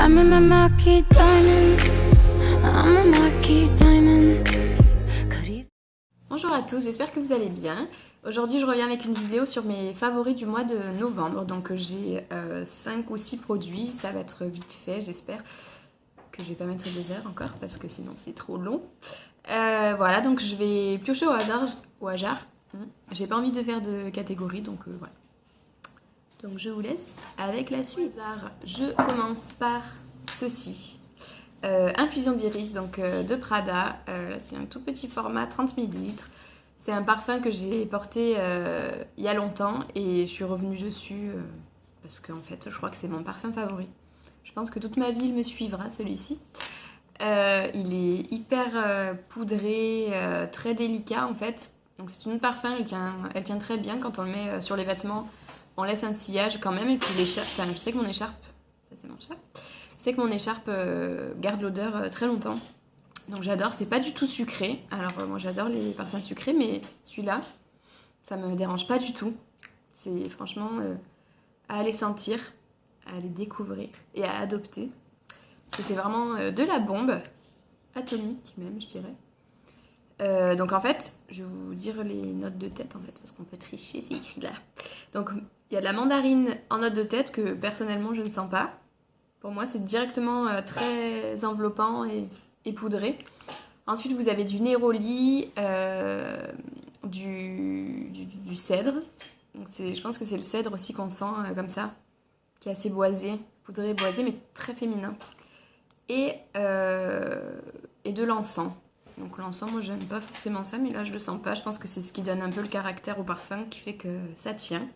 I'm in my marquee diamonds. I'm a marquee diamond. Bonjour à tous, j'espère que vous allez bien. Aujourd'hui je reviens avec une vidéo sur mes favoris du mois de novembre. Donc j'ai 5 ou 6 produits, ça va être vite fait, j'espère que je vais pas mettre 2 heures encore parce que sinon c'est trop long. Voilà, donc je vais piocher au hasard. J'ai pas envie de faire de catégorie, donc voilà. Donc je vous laisse avec la suite. Je commence par ceci. Infusion d'iris, donc de Prada. C'est un tout petit format, 30 ml. C'est un parfum que j'ai porté il y a longtemps et je suis revenue dessus parce qu'en fait, je crois que c'est mon parfum favori. Je pense que toute ma vie, il me suivra, celui-ci. Il est hyper poudré, très délicat en fait. Donc c'est une parfum, elle tient très bien quand on le met sur les vêtements. On laisse un sillage quand même et puis l'écharpe, enfin je sais que mon écharpe, ça c'est mon chat. Je sais que mon écharpe garde l'odeur très longtemps. Donc j'adore, c'est pas du tout sucré. Alors moi j'adore les parfums sucrés, mais celui-là, ça me dérange pas du tout. C'est franchement à aller sentir, à aller découvrir et à adopter. Parce que c'est vraiment de la bombe, atomique même je dirais. Donc en fait, je vais vous dire les notes de tête en fait, parce qu'on peut tricher, c'est écrit là. Donc il y a de la mandarine en note de tête que personnellement je ne sens pas. Pour moi, c'est directement très enveloppant et poudré. Ensuite, vous avez du néroli, du cèdre. Donc je pense que c'est le cèdre aussi qu'on sent comme ça, qui est assez boisé, poudré, boisé, mais très féminin. Et de l'encens. Donc l'encens, moi, j'aime pas forcément ça, mais là, je le sens pas. Je pense que c'est ce qui donne un peu le caractère au parfum, qui fait que ça tient.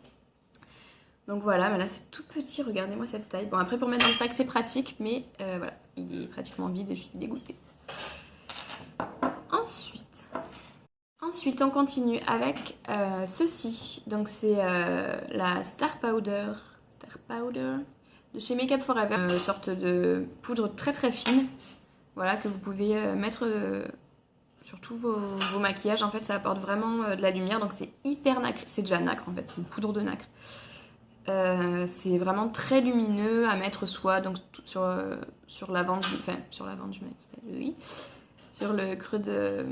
Donc voilà, mais là c'est tout petit, regardez-moi cette taille. Bon après pour mettre dans le sac c'est pratique, mais voilà, il est pratiquement vide et je suis dégoûtée. Ensuite on continue avec ceci. Donc c'est la Star Powder de chez Make Up For Ever. Une sorte de poudre très très fine, voilà, que vous pouvez mettre sur tous vos maquillages. En fait ça apporte vraiment de la lumière, donc c'est hyper nacré. C'est de la nacre en fait, c'est une poudre de nacre. C'est vraiment très lumineux à mettre soit donc sur l'avant du maquillage, oui, sur le creux de...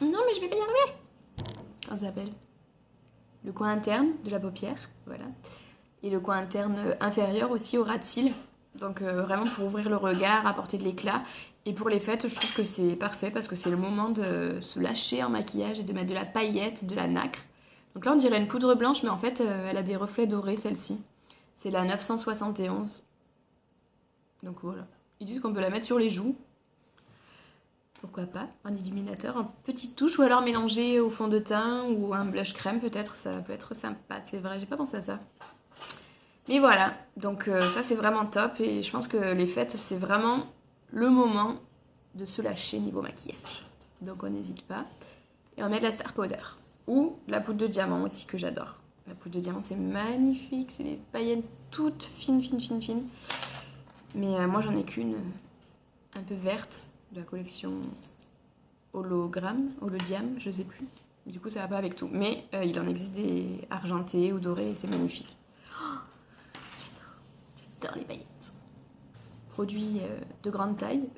Non mais je vais pas y arriver. Comment ça s'appelle? Le coin interne de la paupière, voilà. Et le coin interne inférieur aussi au ras de cils. Donc vraiment pour ouvrir le regard, apporter de l'éclat. Et pour les fêtes, je trouve que c'est parfait parce que c'est le moment de se lâcher en maquillage et de mettre de la paillette, de la nacre. Donc là on dirait une poudre blanche mais en fait elle a des reflets dorés celle-ci. C'est la 971. Donc voilà. Ils disent qu'on peut la mettre sur les joues. Pourquoi pas, un illuminateur, une petite touche ou alors mélanger au fond de teint ou un blush crème peut-être, ça peut être sympa. C'est vrai, j'ai pas pensé à ça. Mais voilà, donc ça c'est vraiment top et je pense que les fêtes c'est vraiment le moment de se lâcher niveau maquillage. Donc on n'hésite pas. Et on met de la Star Powder. Ou la poudre de diamant aussi que j'adore. La poudre de diamant c'est magnifique, c'est des paillettes toutes fines. Mais moi j'en ai qu'une un peu verte de la collection holodiam, je sais plus. Du coup ça va pas avec tout. Mais il en existe des argentés ou dorés et c'est magnifique. Oh, j'adore les paillettes. Produit de grande taille.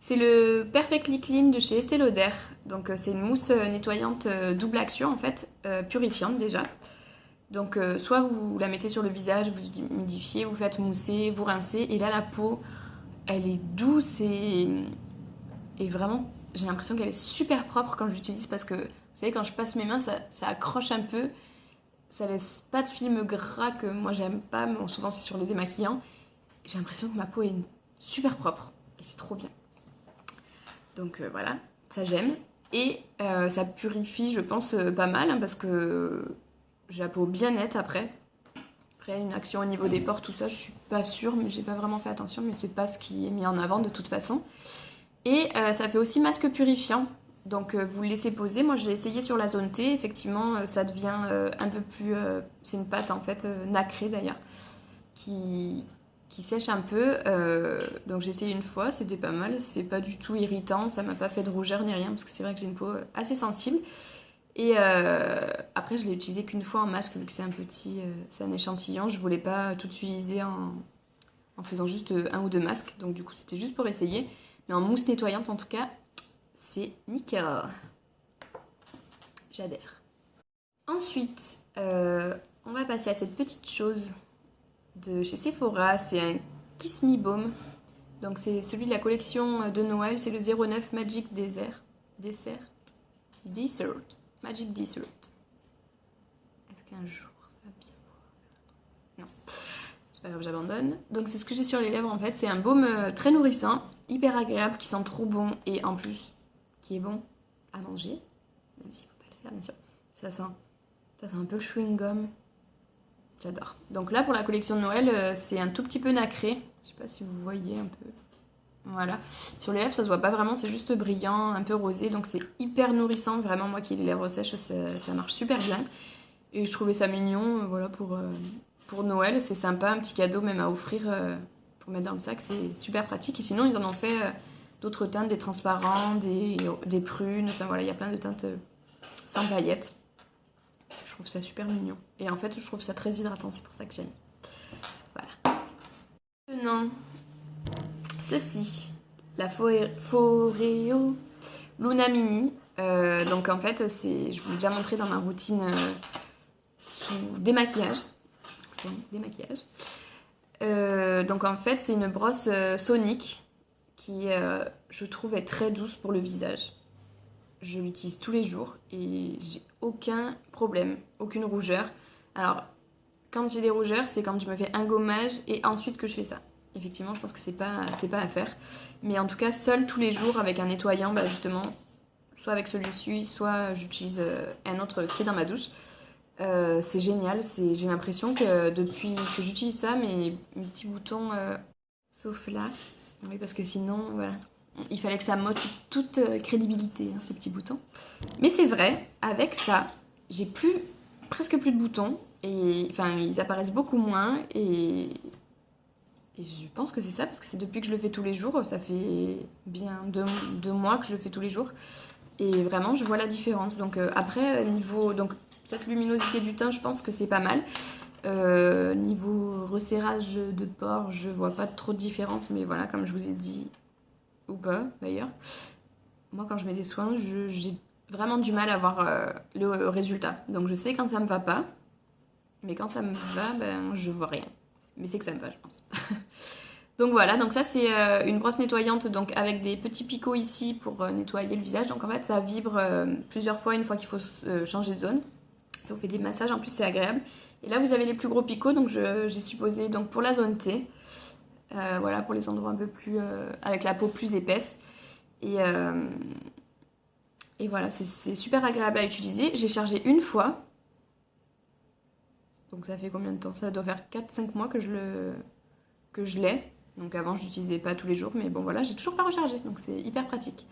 C'est le Perfectly Clean de chez Estée Lauder. Donc c'est une mousse nettoyante double action en fait, purifiante déjà. Donc soit vous la mettez sur le visage, vous humidifiez, vous faites mousser, vous rincez. Et là la peau, elle est douce et vraiment, j'ai l'impression qu'elle est super propre quand je l'utilise parce que, vous savez, quand je passe mes mains, ça accroche un peu. Ça laisse pas de film gras que moi j'aime pas, mais bon, souvent c'est sur les démaquillants. J'ai l'impression que ma peau est super propre et c'est trop bien. Donc voilà, ça j'aime. Et ça purifie, je pense, pas mal, hein, parce que j'ai la peau bien nette après. Après, une action au niveau des pores, tout ça, je suis pas sûre, mais j'ai pas vraiment fait attention, mais c'est pas ce qui est mis en avant de toute façon. Et ça fait aussi masque purifiant. Donc vous le laissez poser. Moi j'ai essayé sur la zone T, effectivement ça devient un peu plus... c'est une pâte en fait, nacrée d'ailleurs, qui sèche un peu. Donc j'ai essayé une fois, c'était pas mal, c'est pas du tout irritant, ça m'a pas fait de rougeur ni rien, parce que c'est vrai que j'ai une peau assez sensible. Et après je l'ai utilisé qu'une fois en masque, vu que c'est un petit, c'est un échantillon, je voulais pas tout utiliser en faisant juste un ou deux masques. Donc du coup c'était juste pour essayer. Mais en mousse nettoyante en tout cas, c'est nickel. J'adhère. Ensuite, on va passer à cette petite chose de chez Sephora. C'est un Kiss Me Baume. Donc c'est celui de la collection de Noël. C'est le 09 Magic Dessert. Magic Dessert. Est-ce qu'un jour ça va bien voir? Non. C'est pas grave, j'abandonne. Donc c'est ce que j'ai sur les lèvres en fait. C'est un baume très nourrissant, hyper agréable, qui sent trop bon et en plus qui est bon à manger. Même s'il faut pas le faire bien sûr. Ça sent un peu le chewing-gum. J'adore. Donc là pour la collection de Noël, c'est un tout petit peu nacré. Je sais pas si vous voyez un peu. Voilà. Sur les lèvres, ça se voit pas vraiment, c'est juste brillant, un peu rosé. Donc c'est hyper nourrissant. Vraiment, moi qui ai les lèvres sèches, ça marche super bien. Et je trouvais ça mignon, voilà, pour Noël. C'est sympa, un petit cadeau même à offrir pour mettre dans le sac. C'est super pratique. Et sinon, ils en ont fait d'autres teintes, des transparents, des prunes. Enfin voilà, il y a plein de teintes sans paillettes. Je trouve ça super mignon. Et en fait, je trouve ça très hydratant. C'est pour ça que j'aime. Voilà. Maintenant, ceci, la Foreo Luna Mini. Donc en fait, je vous l'ai déjà montré dans ma routine sous démaquillage. Donc en fait, c'est une brosse sonique qui, je trouve, est très douce pour le visage. Je l'utilise tous les jours et j'ai aucun problème, aucune rougeur. Alors, quand j'ai des rougeurs, c'est quand je me fais un gommage et ensuite que je fais ça. Effectivement, je pense que c'est pas à faire. Mais en tout cas, seule tous les jours avec un nettoyant, bah justement, soit avec celui-ci, soit j'utilise un autre qui est dans ma douche. C'est génial. J'ai l'impression que depuis que j'utilise ça, mes petits boutons, sauf là, oui, parce que sinon, voilà, il fallait que ça m'ôte toute crédibilité, hein, ces petits boutons. Mais c'est vrai, avec ça, j'ai presque plus de boutons. Et enfin, ils apparaissent beaucoup moins et je pense que c'est ça, parce que c'est depuis que je le fais tous les jours, ça fait bien 2 mois que je le fais tous les jours. Et vraiment, je vois la différence. Donc après, niveau donc peut-être luminosité du teint, je pense que c'est pas mal. Niveau resserrage de pores, je vois pas trop de différence. Mais voilà, comme je vous ai dit, ou pas d'ailleurs, moi quand je mets des soins, j'ai vraiment du mal à voir le résultat. Donc je sais quand ça me va pas, mais quand ça me va, ben je vois rien. Mais c'est que ça me va, je pense. Donc voilà, donc ça c'est une brosse nettoyante donc avec des petits picots ici pour nettoyer le visage. Donc en fait ça vibre plusieurs fois une fois qu'il faut changer de zone. Ça vous fait des massages, en plus c'est agréable. Et là vous avez les plus gros picots, donc j'ai supposé donc pour la zone T. Voilà, pour les endroits un peu plus avec la peau plus épaisse. Et voilà, c'est super agréable à utiliser. J'ai chargé une fois. Donc ça fait combien de temps? Ça doit faire 4-5 mois que je l'ai. Donc avant je l'utilisais pas tous les jours, mais bon voilà, j'ai toujours pas rechargé, donc c'est hyper pratique.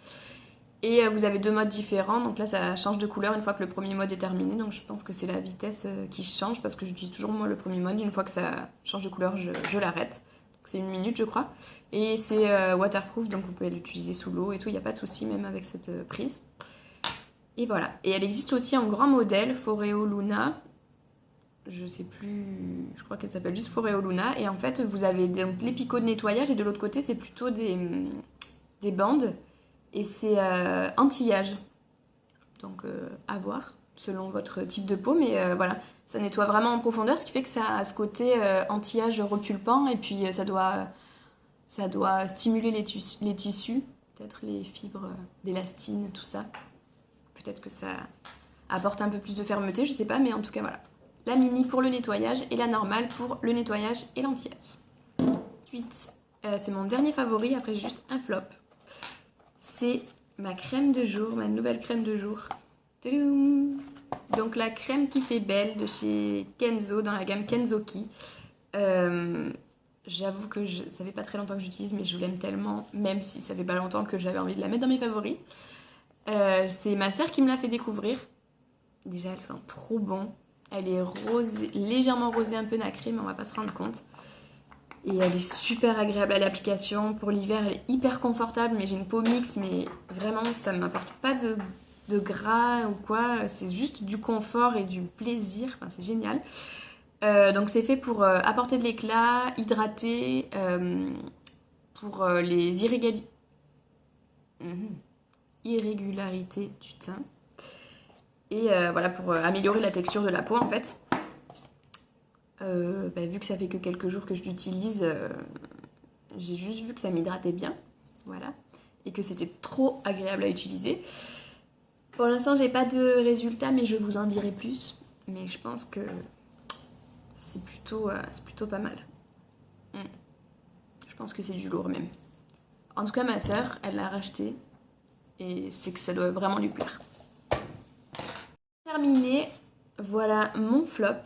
Et vous avez 2 modes différents, donc là ça change de couleur une fois que le premier mode est terminé, donc je pense que c'est la vitesse qui change, parce que j'utilise toujours moi le premier mode, une fois que ça change de couleur je l'arrête. Donc c'est 1 minute je crois. Et c'est waterproof, donc vous pouvez l'utiliser sous l'eau et tout, il n'y a pas de souci même avec cette prise. Et voilà, et elle existe aussi en grand modèle, Foreo Luna. Je sais plus, je crois qu'elle s'appelle juste Foreo Luna. Et en fait, vous avez donc les picots de nettoyage et de l'autre côté, c'est plutôt des bandes. Et c'est anti-âge. Donc à voir, selon votre type de peau. Mais voilà, ça nettoie vraiment en profondeur, ce qui fait que ça a ce côté anti-âge repulpant. Et puis ça doit stimuler les tissus, peut-être les fibres d'élastine, tout ça. Peut-être que ça apporte un peu plus de fermeté, je sais pas, mais en tout cas voilà. La mini pour le nettoyage et la normale pour le nettoyage et l'anti-âge. Ensuite, c'est mon dernier favori, après juste un flop. C'est ma crème de jour, ma nouvelle crème de jour. Tadam! Donc la crème qui fait belle de chez Kenzo, dans la gamme Kenzoki. J'avoue que ça fait pas très longtemps que j'utilise, mais je l'aime tellement, même si ça fait pas longtemps que j'avais envie de la mettre dans mes favoris. C'est ma sœur qui me l'a fait découvrir. Déjà, elle sent trop bon. Elle est rosée, légèrement rosée, un peu nacrée, mais on va pas se rendre compte. Et elle est super agréable à l'application. Pour l'hiver, elle est hyper confortable, mais j'ai une peau mixte, mais vraiment, ça ne m'apporte pas de gras ou quoi. C'est juste du confort et du plaisir. Enfin, c'est génial. Donc c'est fait pour apporter de l'éclat, hydrater, pour les irrégularités du teint. Et voilà, pour améliorer la texture de la peau en fait. Vu que ça fait que quelques jours que je l'utilise, j'ai juste vu que ça m'hydratait bien. Voilà. Et que c'était trop agréable à utiliser. Pour l'instant, j'ai pas de résultats, mais je vous en dirai plus. Mais je pense que c'est plutôt pas mal. Je pense que c'est du lourd même. En tout cas, ma soeur, elle l'a racheté. Et c'est que ça doit vraiment lui plaire. Terminé, voilà mon flop.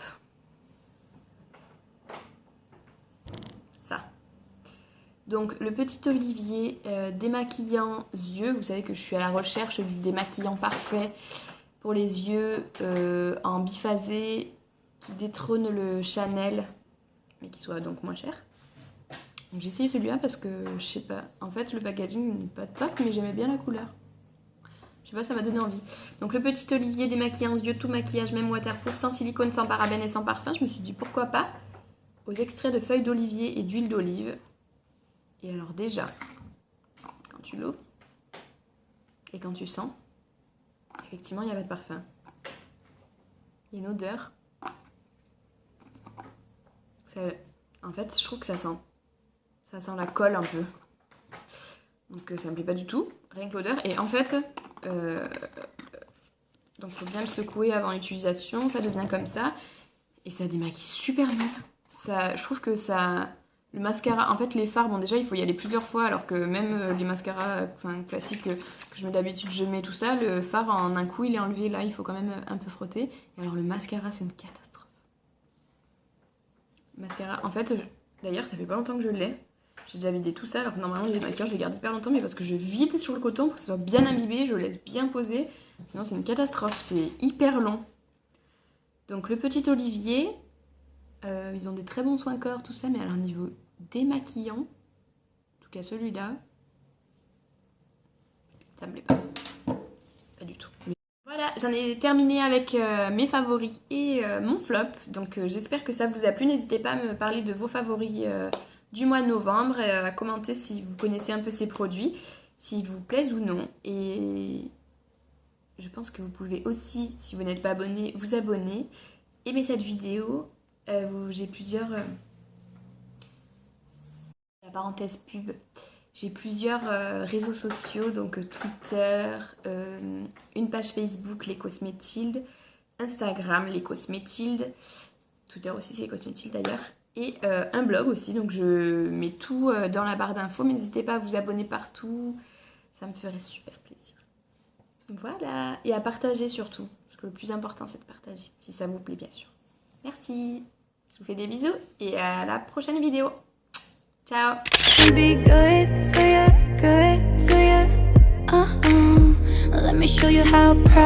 Ça. Donc le petit olivier démaquillant yeux. Vous savez que je suis à la recherche du démaquillant parfait pour les yeux en biphasé qui détrône le Chanel, mais qui soit donc moins cher. Donc j'ai essayé celui-là parce que je sais pas. En fait le packaging n'est pas top, mais j'aimais bien la couleur. Je sais pas, ça m'a donné envie. Donc le petit olivier démaquillant yeux, tout maquillage, même waterproof, sans silicone, sans parabènes et sans parfum. Je me suis dit pourquoi pas. Aux extraits de feuilles d'olivier et d'huile d'olive. Et alors déjà, quand tu l'ouvres et quand tu sens, effectivement il n'y a pas de parfum. Il y a une odeur. En fait, je trouve que ça sent la colle un peu. Donc ça me plaît pas du tout, rien que l'odeur. Et en fait, donc faut bien le secouer avant l'utilisation, ça devient comme ça. Et ça démaquille super mal. Je trouve que ça... Le mascara, en fait les fards, bon déjà il faut y aller plusieurs fois, alors que même les mascaras classiques que je mets d'habitude, je mets tout ça, le fard en un coup il est enlevé, là il faut quand même un peu frotter. Et alors le mascara c'est une catastrophe. Mascara, en fait, d'ailleurs ça fait pas longtemps que je l'ai. J'ai déjà vidé tout ça, alors que normalement les démaquillants je les garde hyper longtemps, mais parce que je vide sur le coton pour que ce soit bien imbibé, je le laisse bien poser. Sinon c'est une catastrophe, c'est hyper long. Donc le petit olivier, ils ont des très bons soins corps, tout ça, mais alors niveau démaquillant, en tout cas celui-là, ça me plaît pas. Pas du tout. Voilà, j'en ai terminé avec mes favoris et mon flop. Donc j'espère que ça vous a plu. N'hésitez pas à me parler de vos favoris du mois de novembre, et à commenter si vous connaissez un peu ces produits, s'ils vous plaisent ou non. Et je pense que vous pouvez aussi, si vous n'êtes pas abonné, vous abonner. Aimez cette vidéo. J'ai plusieurs... La parenthèse pub. J'ai plusieurs réseaux sociaux, donc Twitter, une page Facebook, les Cosmétildes, Instagram, les Cosmétildes, Twitter aussi, c'est les Cosmétildes d'ailleurs, et un blog aussi, donc je mets tout dans la barre d'infos, mais n'hésitez pas à vous abonner partout, ça me ferait super plaisir. Voilà, et à partager surtout, parce que le plus important c'est de partager, si ça vous plaît bien sûr. Merci, je vous fais des bisous, et à la prochaine vidéo. Ciao. Be good to you, good to you. Let me show you how proud.